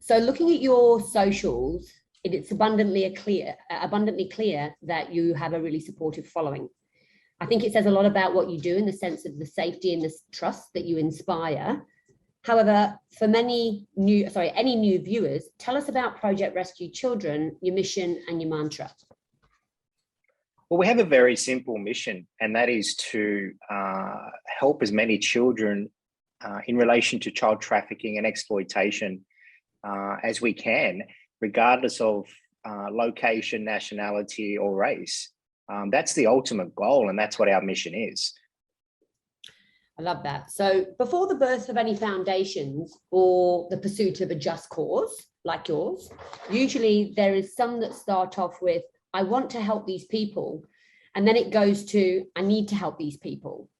So looking at your socials, it's abundantly clear that you have a really supportive following. I think it says a lot about what you do in the sense of the safety and the trust that you inspire. However, for any new viewers, tell us about Project Rescue Children, your mission and your mantra. Well, we have a very simple mission, and that is to help as many children in relation to child trafficking and exploitation as we can, regardless of location, nationality, or race. That's the ultimate goal, and that's what our mission is. I love that. So before the birth of any foundations or the pursuit of a just cause like yours, usually there is some that start off with, I want to help these people. And then it goes to, I need to help these people.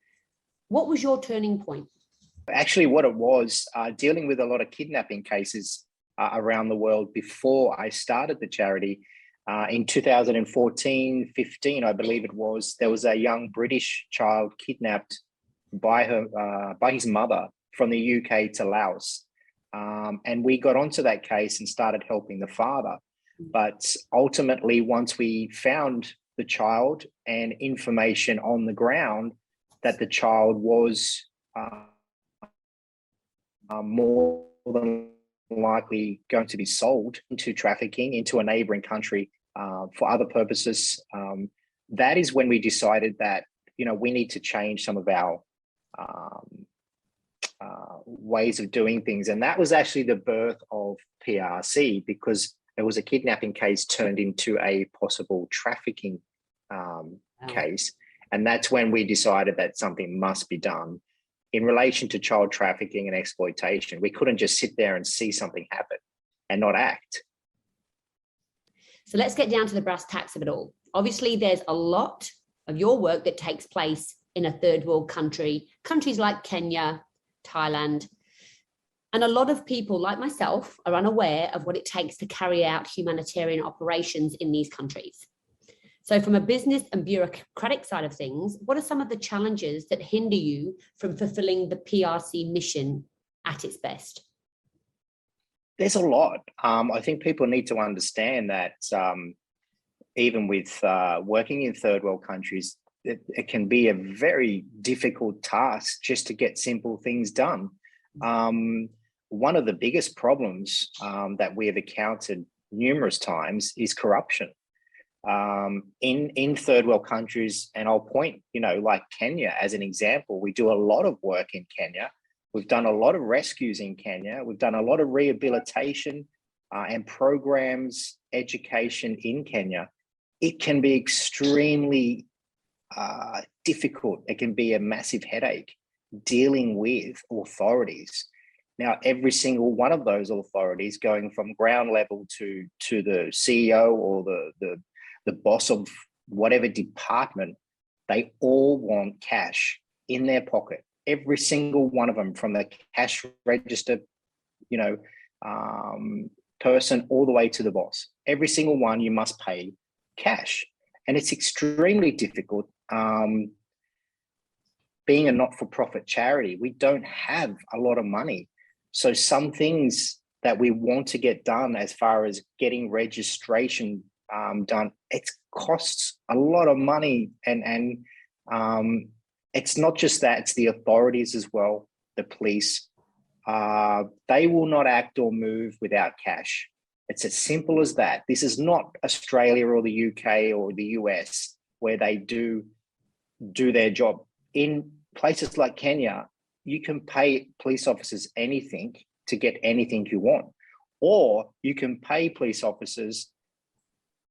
What was your turning point? Actually, what it was, dealing with a lot of kidnapping cases around the world before I started the charity. In 2014, 15, I believe it was, there was a young British child kidnapped by his mother from the UK to Laos. And we got onto that case and started helping the father. But ultimately, once we found the child and information on the ground that the child was more than likely going to be sold into trafficking into a neighboring country for other purposes, that is when we decided that, we need to change some of our ways of doing things. And that was actually the birth of PRC, because it was a kidnapping case turned into a possible trafficking case. And that's when we decided that something must be done in relation to child trafficking and exploitation. We couldn't just sit there and see something happen and not act. So let's get down to the brass tacks of it all. Obviously, there's a lot of your work that takes place in a third world country, countries like Kenya, Thailand. And a lot of people like myself are unaware of what it takes to carry out humanitarian operations in these countries. So from a business and bureaucratic side of things, what are some of the challenges that hinder you from fulfilling the PRC mission at its best? There's a lot. I think people need to understand that even with working in third world countries, it can be a very difficult task just to get simple things done. One of the biggest problems that we have encountered numerous times is corruption. In third world countries, and I'll point, like Kenya as an example, we do a lot of work in Kenya. We've done a lot of rescues in Kenya. We've done a lot of rehabilitation and programs, education in Kenya. It can be extremely difficult. It can be a massive headache dealing with authorities. Now, every single one of those authorities, going from ground level to the CEO or the boss of whatever department, they all want cash in their pocket. Every single one of them, from the cash register, person all the way to the boss. Every single one, you must pay cash. And it's extremely difficult. Being a not-for-profit charity, we don't have a lot of money. So some things that we want to get done, as far as getting registration done, it costs a lot of money. And it's not just that, it's the authorities as well, the police. They will not act or move without cash. It's as simple as that. This is not Australia or the UK or the US, where they do their job. In places like Kenya, you can pay police officers anything to get anything you want, or you can pay police officers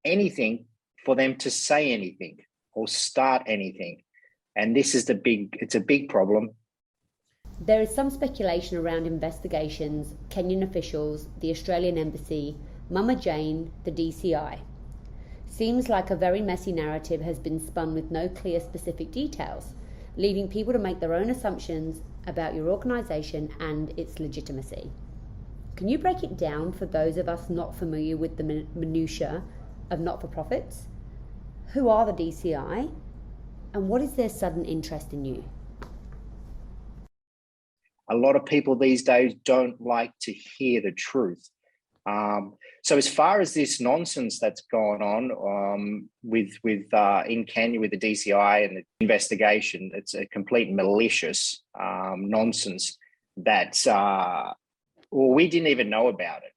anything for them to say anything or start anything. And this is it's a big problem. There is some speculation around investigations, Kenyan officials, the Australian Embassy, Mama Jane, the DCI. Seems like a very messy narrative has been spun with no clear specific details, leaving people to make their own assumptions about your organisation and its legitimacy. Can you break it down for those of us not familiar with the minutiae of not-for-profits? Who are the DCI, and what is their sudden interest in you? A lot of people these days don't like to hear the truth. So as far as this nonsense that's gone on with in Kenya with the DCI and the investigation, it's a complete malicious nonsense that we didn't even know about it.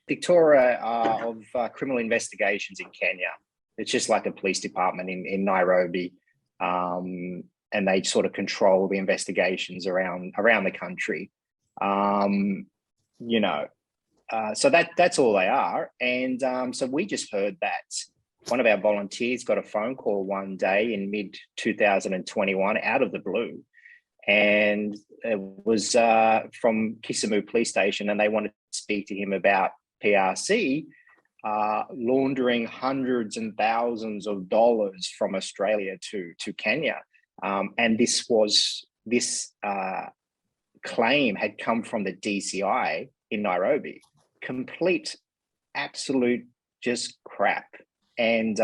Victoria of Criminal Investigations in Kenya. It's just like a police department in Nairobi, and they sort of control the investigations around the country. So that's all they are. And so we just heard that one of our volunteers got a phone call one day in mid 2021 out of the blue. And it was from Kisumu Police Station, and they wanted to speak to him about PRC laundering hundreds and thousands of dollars from Australia to Kenya. And this claim had come from the DCI in Nairobi. Complete, absolute, just crap. And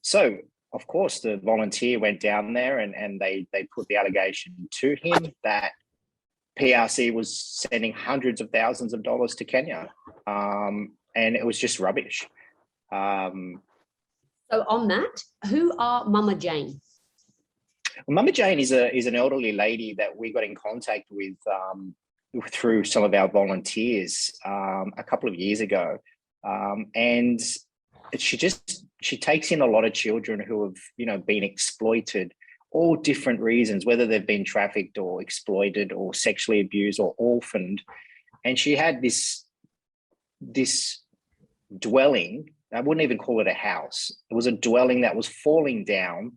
so, of course, the volunteer went down there and they put the allegation to him that PRC was sending hundreds of thousands of dollars to Kenya. And it was just rubbish. So on that, who are Mama Jane? Well, Mama Jane is an elderly lady that we got in contact with through some of our volunteers a couple of years ago. And she takes in a lot of children who have, been exploited, all different reasons, whether they've been trafficked or exploited or sexually abused or orphaned. And she had this dwelling. I wouldn't even call it a house. It was a dwelling that was falling down,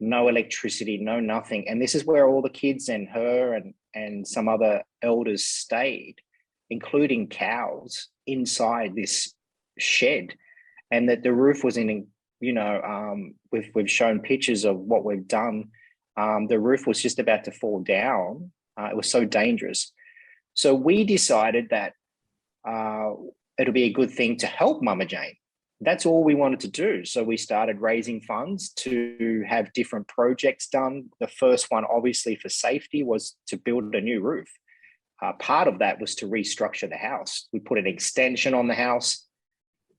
no electricity, no nothing. And this is where all the kids and her and some other elders stayed, including cows, inside this shed. And that the roof was we've shown pictures of what we've done. The roof was just about to fall down. It was so dangerous. So we decided that it'll be a good thing to help Mama Jane. That's all we wanted to do. So we started raising funds to have different projects done. The first one, obviously for safety, was to build a new roof. Part of that was to restructure the house. We put an extension on the house.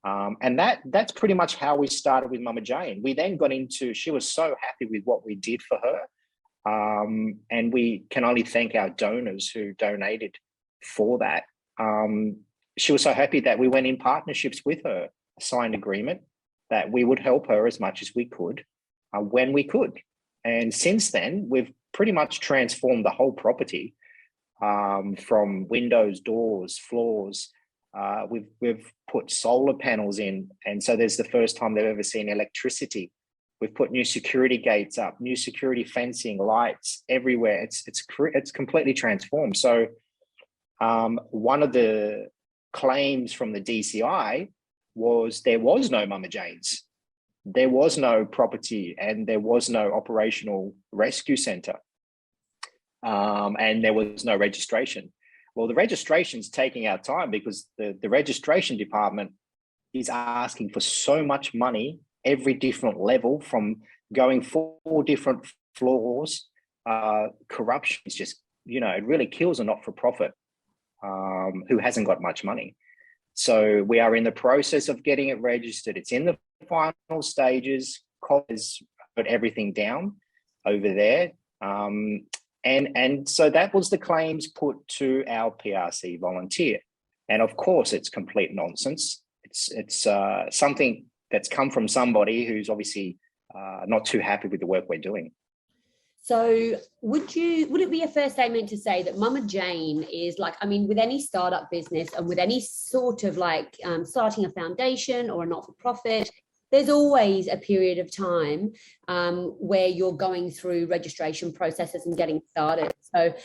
And that's pretty much how we started with Mama Jane. We then got into, she was so happy with what we did for her. And we can only thank our donors who donated for that. She was so happy that we went in partnerships with her, a signed agreement that we would help her as much as we could when we could. And since then, we've pretty much transformed the whole property from windows, doors, floors. We've put solar panels in, and so there's the first time they've ever seen electricity. We've put new security gates up, new security fencing, lights everywhere. It's completely transformed. So one of the claims from the DCI was there was no Mama Janes, there was no property, and there was no operational rescue centre, and there was no registration. Well, the registration's taking our time because the registration department is asking for so much money, every different level, from going 4 different floors. Corruption is just, it really kills a not-for-profit who hasn't got much money. So we are in the process of getting it registered. It's in the final stages. COP has put everything down over there. And so that was the claims put to our PRC volunteer. And of course, it's complete nonsense. It's something that's come from somebody who's obviously not too happy with the work we're doing. So would it be a fair statement to say that Mama Jane is with any startup business and with any sort of starting a foundation or a not-for-profit, there's always a period of time where you're going through registration processes and getting started. So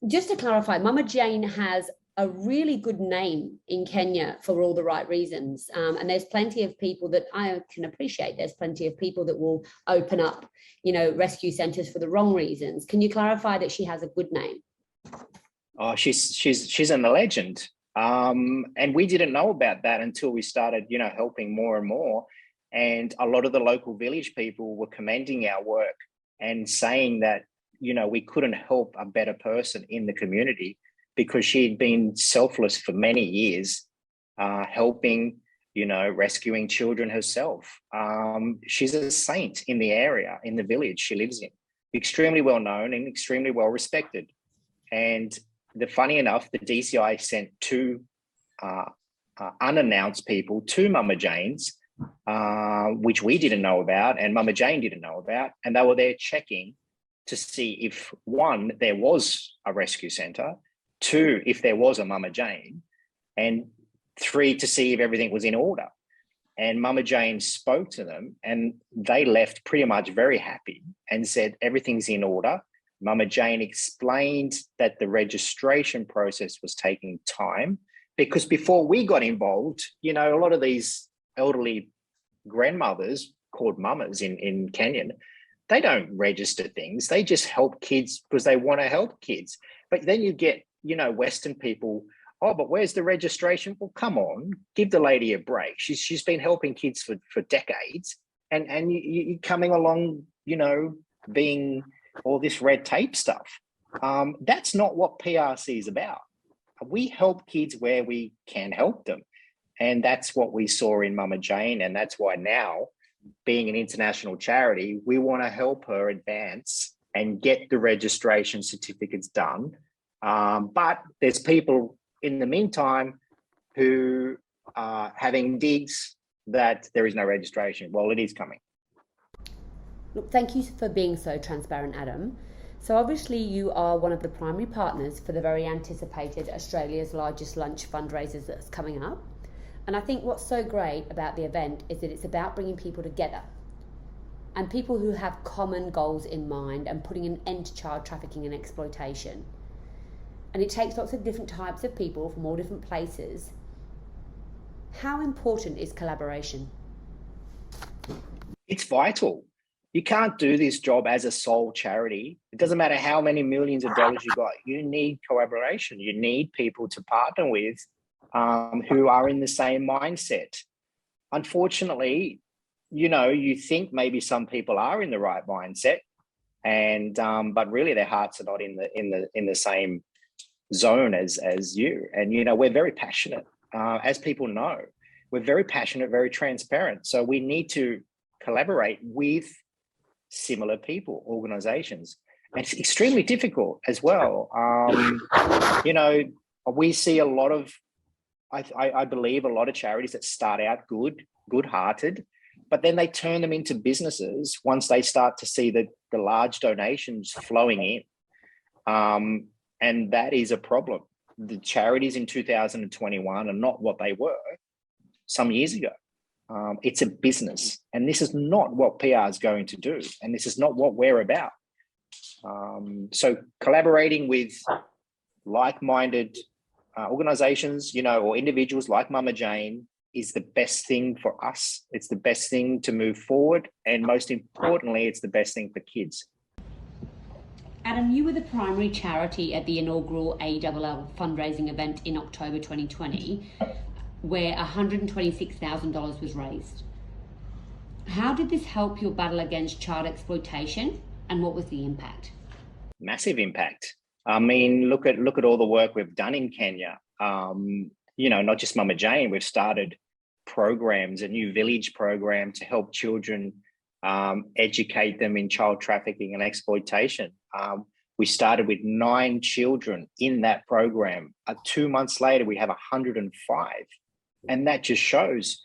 just to clarify, Mama Jane has a really good name in Kenya for all the right reasons. And there's plenty of people that I can appreciate. There's plenty of people that will open up, rescue centres for the wrong reasons. Can you clarify that she has a good name? Oh, she's a legend. And we didn't know about that until we started, helping more and more. And a lot of the local village people were commending our work and saying that, we couldn't help a better person in the community because she'd been selfless for many years, helping, rescuing children herself. She's a saint in the area, in the village she lives in, extremely well known and extremely well respected. And funny enough, the DCI sent two unannounced people to Mama Jane's, which we didn't know about and Mama Jane didn't know about. And they were there checking to see if, one, there was a rescue centre, two, if there was a Mama Jane, and three, to see if everything was in order. And Mama Jane spoke to them and they left pretty much very happy and said, everything's in order. Mama Jane explained that the registration process was taking time because before we got involved, a lot of these elderly grandmothers called mamas in Kenyan, they don't register things. They just help kids because they want to help kids. But then you get, Western people, oh, but where's the registration? Well, come on, give the lady a break. She's been helping kids for decades, and you coming along, being all this red tape stuff. That's not what PRC is about. We help kids where we can help them, and that's what we saw in Mama Jane, and that's why now, being an international charity, we want to help her advance and get the registration certificates done. But there's people in the meantime who are having digs that there is no registration. Well, it is coming. Look, thank you for being so transparent, Adam. So obviously you are one of the primary partners for the very anticipated Australia's largest lunch fundraisers that's coming up. And I think what's so great about the event is that it's about bringing people together and people who have common goals in mind and putting an end to child trafficking and exploitation. And it takes lots of different types of people from all different places. How important is collaboration? It's vital. You can't do this job as a sole charity. It doesn't matter how many millions of dollars you got. You need collaboration. You need people to partner with who are in the same mindset. Unfortunately, you think maybe some people are in the right mindset, and but really their hearts are not in the same zone as you. And we're very passionate, as people know. We're very passionate, very transparent. So we need to collaborate with similar people, organizations. And it's extremely difficult as well. We see a lot of, I believe, a lot of charities that start out good-hearted, but then they turn them into businesses once they start to see the large donations flowing in. And that is a problem. The charities in 2021 are not what they were some years ago. It's a business, and this is not what PR is going to do, and this is not what we're about. So collaborating with like-minded organizations, or individuals like Mama Jane is the best thing for us. It's the best thing to move forward, and most importantly, it's the best thing for kids. Adam, you were the primary charity at the inaugural ALL fundraising event in October 2020, where $126,000 was raised. How did this help your battle against child exploitation, and what was the impact? Massive impact. I mean, look at all the work we've done in Kenya. Not just Mama Jane. We've started programs, a new village program to help children, educate them in child trafficking and exploitation. We started with 9 children in that program. 2 months later, we have 105. And that just shows,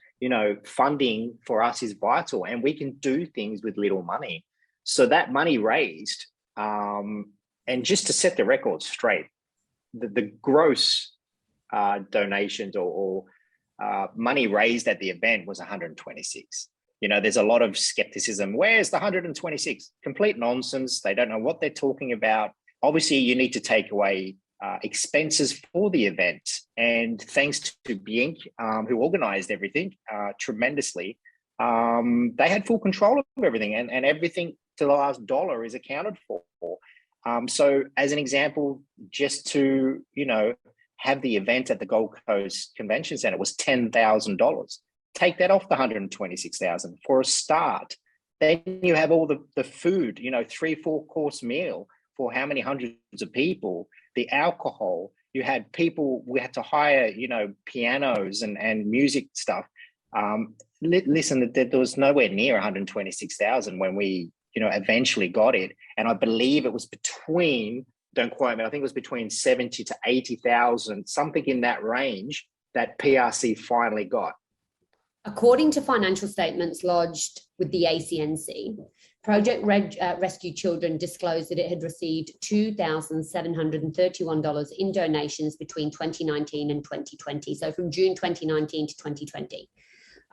funding for us is vital, and we can do things with little money. So that money raised, and just to set the record straight, the gross donations or money raised at the event was 126. There's a lot of skepticism. Where's the 126? Complete nonsense. They don't know what they're talking about. Obviously, you need to take away expenses for the event. And thanks to Debunking, who organized everything tremendously, they had full control of everything, and everything to the last dollar is accounted for. So as an example, just to, have the event at the Gold Coast Convention Centre was $10,000. Take that off the 126,000 for a start. Then you have all the food, 3-4 course meal for how many hundreds of people, the alcohol, You had people, we had to hire, pianos and music stuff. Listen, there was nowhere near 126,000 when we, eventually got it. And I believe it was between, don't quote me, I think it was between 70 to 80,000, something in that range that PRC finally got. According to financial statements lodged with the ACNC, Project Rescue Children disclosed that it had received $2,731 in donations between 2019 and 2020, so from June 2019 to 2020.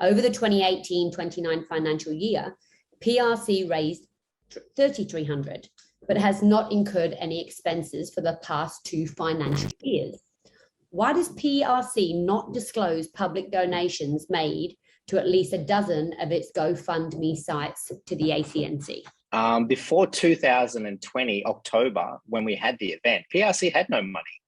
Over the 2018-29 financial year, PRC raised $3,300, but has not incurred any expenses for the past 2 financial years. Why does PRC not disclose public donations made to at least a dozen of its GoFundMe sites to the ACNC? Before 2020, October, when we had the event, PRC had no money.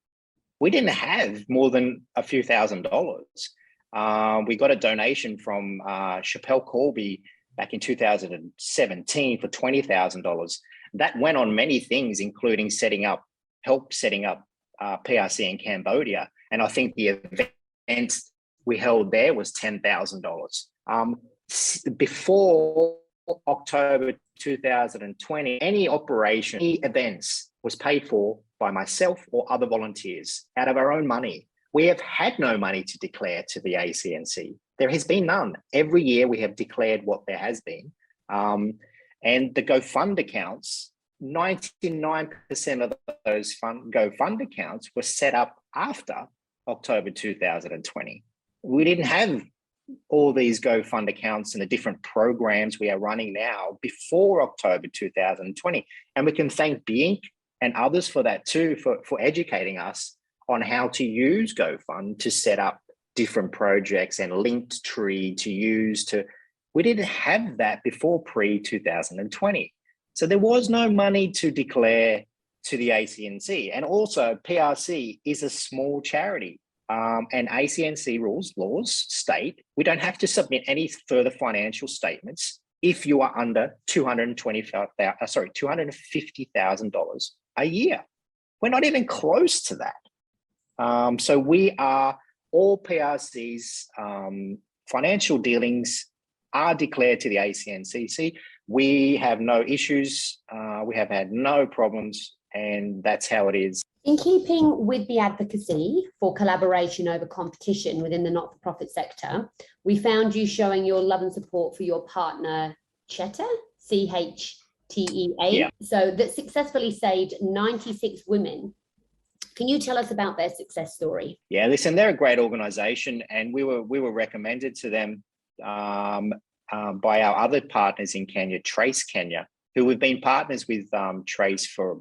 We didn't have more than a few $1,000s. We got a donation from Chappelle Corby back in 2017 for $20,000. That went on many things, including setting up PRC in Cambodia. And I think the event we held there was $10,000. Before October 2020, any operation, any events was paid for by myself or other volunteers out of our own money. We have had no money to declare to the ACNC. There has been none. Every year we have declared what there has been. And the GoFund accounts, 99% of those GoFund accounts were set up after October 2020. We didn't have all these GoFund accounts and the different programs we are running now before October 2020. And we can thank Debunking and others for that too, for educating us on how to use GoFund to set up different projects and Linktree to use to. We didn't have that before pre-2020. So there was no money to declare to the ACNC. And also PRC is a small charity. And ACNC laws state we don't have to submit any further financial statements if you are under $250,000 a year. We're not even close to that. So we are, all PRC's financial dealings are declared to the ACNCC. We have no issues. We have had no problems, and that's how it is. In keeping with the advocacy for collaboration over competition within the not-for-profit sector, we found you showing your love and support for your partner, Cheetah, CHTEA, so that successfully saved 96 women. Can you tell us about their success story? Yeah, listen, they're a great organisation, and we were recommended to them by our other partners in Kenya, Trace Kenya, who we've been partners with Trace for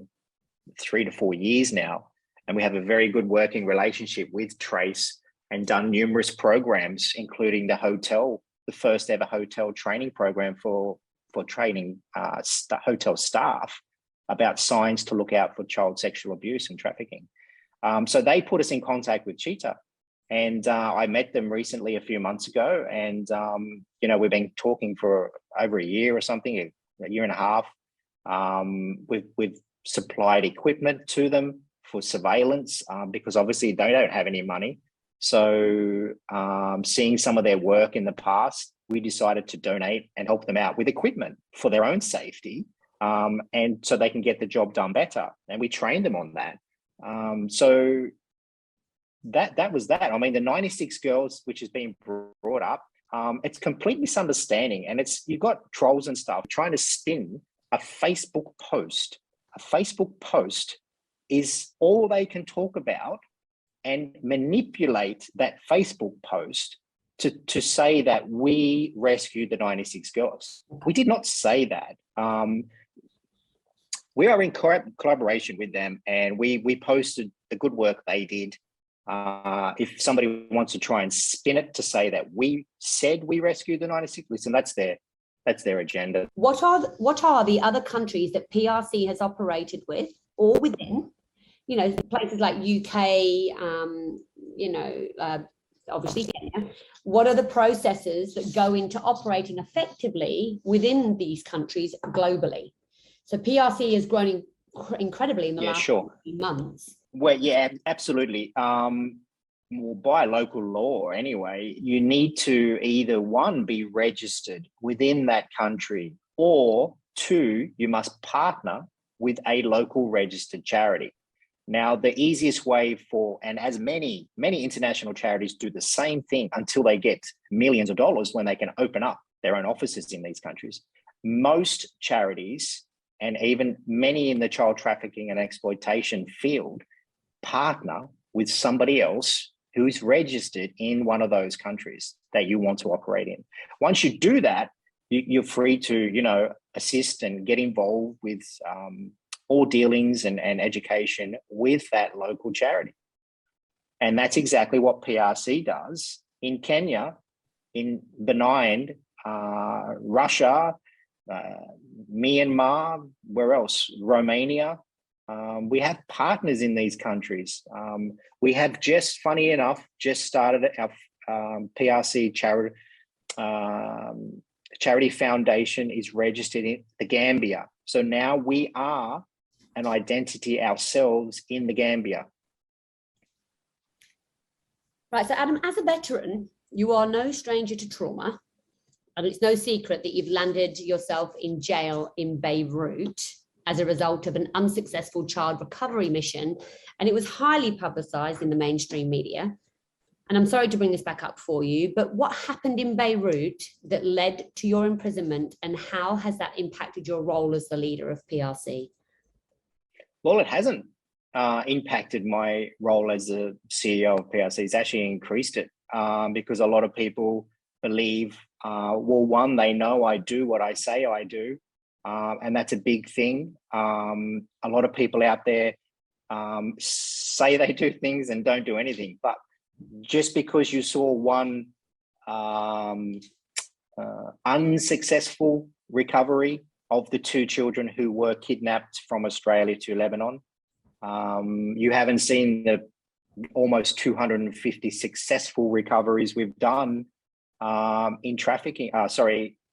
3 to 4 years now, and we have a very good working relationship with Trace and done numerous programs, including the first ever hotel training program for training hotel staff about signs to look out for child sexual abuse and trafficking. So they put us in contact with Cheetah, and I met them recently a few months ago, and we've been talking for over a year or something, a year and a half. We've supplied equipment to them for surveillance because obviously they don't have any money. So seeing some of their work in the past, we decided to donate and help them out with equipment for their own safety, and so they can get the job done better. And we trained them on that. So that was that. I mean, the 96 girls, which has been brought up, it's complete misunderstanding, and you've got trolls and stuff trying to spin a Facebook post. A Facebook post is all they can talk about and manipulate that Facebook post to say that we rescued the 96 girls. We did not say that. We are in collaboration with them, and we posted the good work they did. If somebody wants to try and spin it to say that we said we rescued the 96, listen, that's their agenda. What are the other countries that PRC has operated with or within? Places like UK, obviously Kenya. What are the processes that go into operating effectively within these countries globally? So PRC has grown incredibly in the last few months. Well, yeah, absolutely. Well, by local law anyway, you need to either one, be registered within that country, or two, you must partner with a local registered charity. Now, the easiest way for, and as many international charities do the same thing until they get millions of dollars when they can open up their own offices in these countries. Most charities, and even many in the child trafficking and exploitation field, partner with somebody else who's registered in one of those countries that you want to operate in. Once you do that, you're free to, assist and get involved with all dealings and education with that local charity. And that's exactly what PRC does in Kenya, in Benin, Russia, Myanmar, where else? Romania. We have partners in these countries. We have funny enough, just started our PRC charity foundation is registered in the Gambia. So now we are an identity ourselves in the Gambia. Right, so Adam, as a veteran, you are no stranger to trauma, and it's no secret that you've landed yourself in jail in Beirut as a result of an unsuccessful child recovery mission, and it was highly publicized in the mainstream media. And I'm sorry to bring this back up for you, but what happened in Beirut that led to your imprisonment, and how has that impacted your role as the leader of PRC? Well, it hasn't impacted my role as the CEO of PRC. It's actually increased it because a lot of people believe, well, one, they know I do what I say I do. And that's a big thing. A lot of people out there say they do things and don't do anything. But just because you saw one unsuccessful recovery of the two children who were kidnapped from Australia to Lebanon, you haven't seen the almost 250 successful recoveries we've done in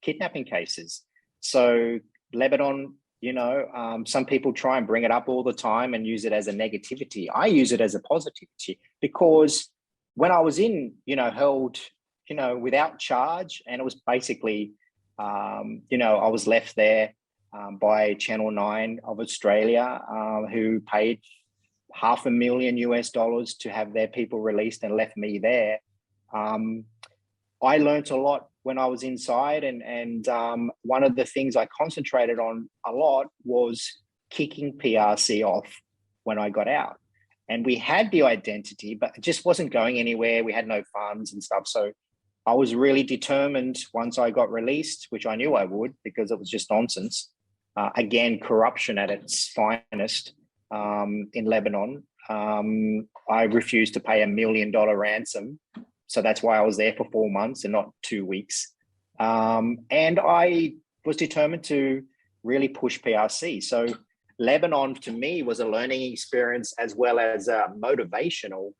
kidnapping cases. So Lebanon, some people try and bring it up all the time and use it as a negativity. I use it as a positivity, because when I was held, without charge, and it was basically, I was left there by Channel 9 of Australia, who paid $500,000 US to have their people released and left me there. I learned a lot when I was inside, and one of the things I concentrated on a lot was kicking PRC off when I got out. And we had the identity, but it just wasn't going anywhere. We had no funds and stuff. So I was really determined once I got released, which I knew I would, because it was just nonsense. Again, corruption at its finest in Lebanon. I refused to pay $1 million ransom. So that's why I was there for 4 months and not 2 weeks. And I was determined to really push PRC. So Lebanon, to me, was a learning experience as well as a motivational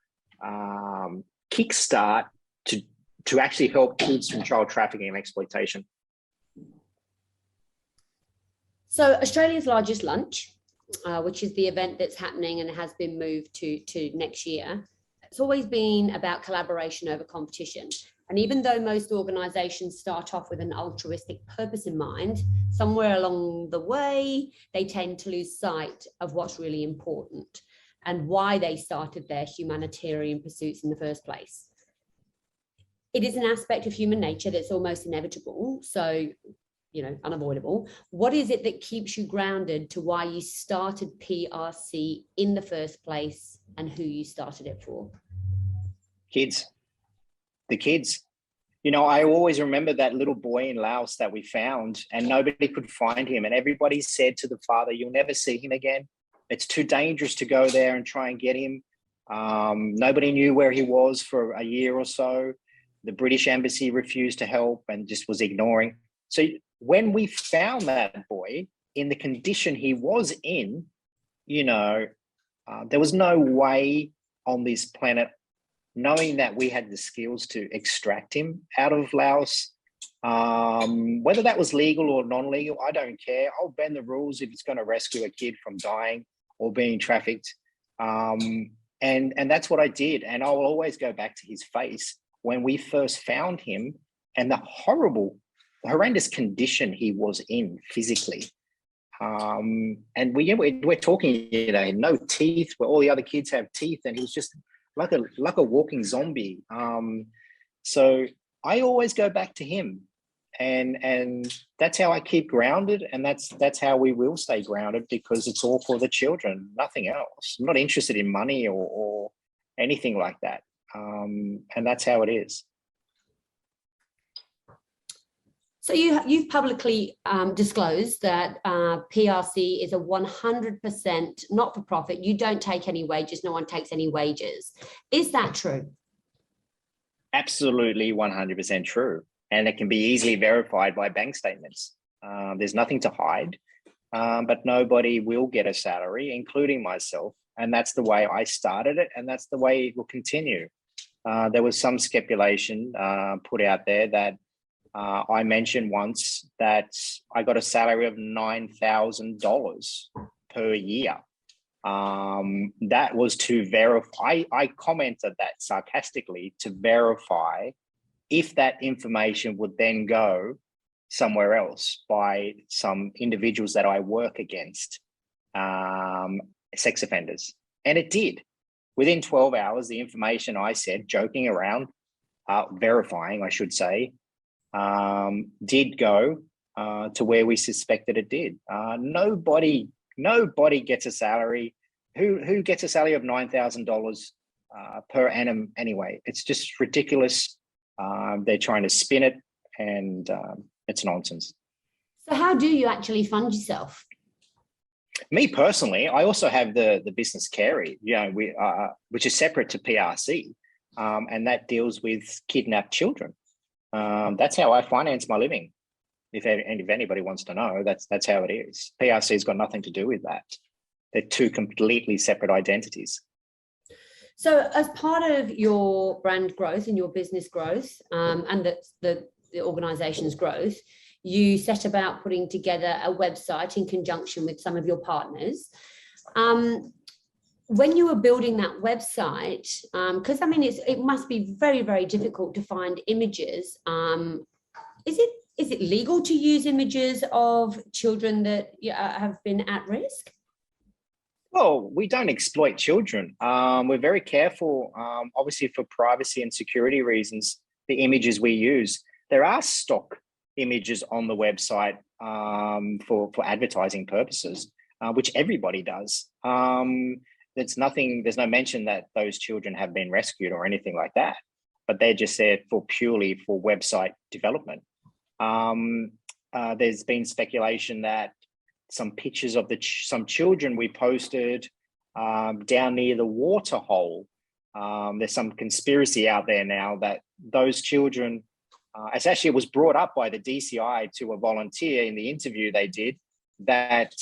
kickstart to actually help kids from child trafficking and exploitation. So Australia's largest lunch, which is the event that's happening and has been moved to next year, it's always been about collaboration over competition. And even though most organisations start off with an altruistic purpose in mind, somewhere along the way, they tend to lose sight of what's really important and why they started their humanitarian pursuits in the first place. It is an aspect of human nature that's almost inevitable, so, unavoidable. What is it that keeps you grounded to why you started PRC in the first place and who you started it for? The kids. I always remember that little boy in Laos that we found, and nobody could find him. And everybody said to the father, "You'll never see him again. It's too dangerous to go there and try and get him." Nobody knew where he was for a year or so. The British embassy refused to help and just was ignoring. So when we found that boy in the condition he was in, there was no way on this planet, knowing that we had the skills to extract him out of Laos, whether that was legal or non-legal, I don't care. I'll bend the rules if it's going to rescue a kid from dying or being trafficked. And that's what I did. And I will always go back to his face when we first found him and the horrendous condition he was in physically. And we're talking, no teeth, where all the other kids have teeth, and he was just like a walking zombie. So I always go back to him, and that's how I keep grounded, and that's how we will stay grounded, because it's all for the children, nothing else. I'm not interested in money or anything like that, and that's how it is. So you've publicly disclosed that PRC is a 100% not-for-profit. You don't take any wages. No one takes any wages. Is that true? Absolutely 100% true. And it can be easily verified by bank statements. There's nothing to hide, but nobody will get a salary, including myself. And that's the way I started it, and that's the way it will continue. There was some speculation put out there that I mentioned once that I got a salary of $9,000 per year. That was to verify. I commented that sarcastically to verify if that information would then go somewhere else by some individuals that I work against, sex offenders. And it did. Within 12 hours, the information I said, joking around, verifying, I should say, did go to where we suspected it did. Nobody gets a salary. Who gets a salary of $9,000 per annum anyway? It's just ridiculous. They're trying to spin it, and it's nonsense. So how do you actually fund yourself? Me personally, I also have the business Carey, which is separate to PRC, and that deals with kidnapped children. That's how I finance my living. If anybody wants to know, that's how it is. PRC's got nothing to do with that. They're two completely separate identities. So as part of your brand growth and your business growth, and the organisation's growth, you set about putting together a website in conjunction with some of your partners. When you were building that website, because it must be very, very difficult to find images. Is it legal to use images of children that have been at risk? Well, we don't exploit children. We're very careful, obviously for privacy and security reasons, the images we use. There are stock images on the website for advertising purposes, which everybody does. There's no mention that those children have been rescued or anything like that, but they're just there purely for website development. There's been speculation that some pictures of some children we posted down near the water hole. There's some conspiracy out there now that those children, it was brought up by the DCI to a volunteer in the interview they did, that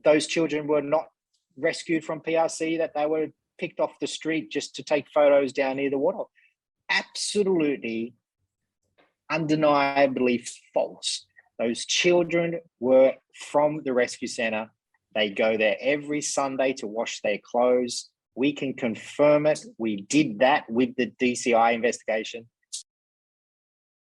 those children were not rescued from PRC, that they were picked off the street just to take photos down near the water. Absolutely, undeniably false. Those children were from the rescue centre. They go there every Sunday to wash their clothes. We can confirm it. We did that with the DCI investigation.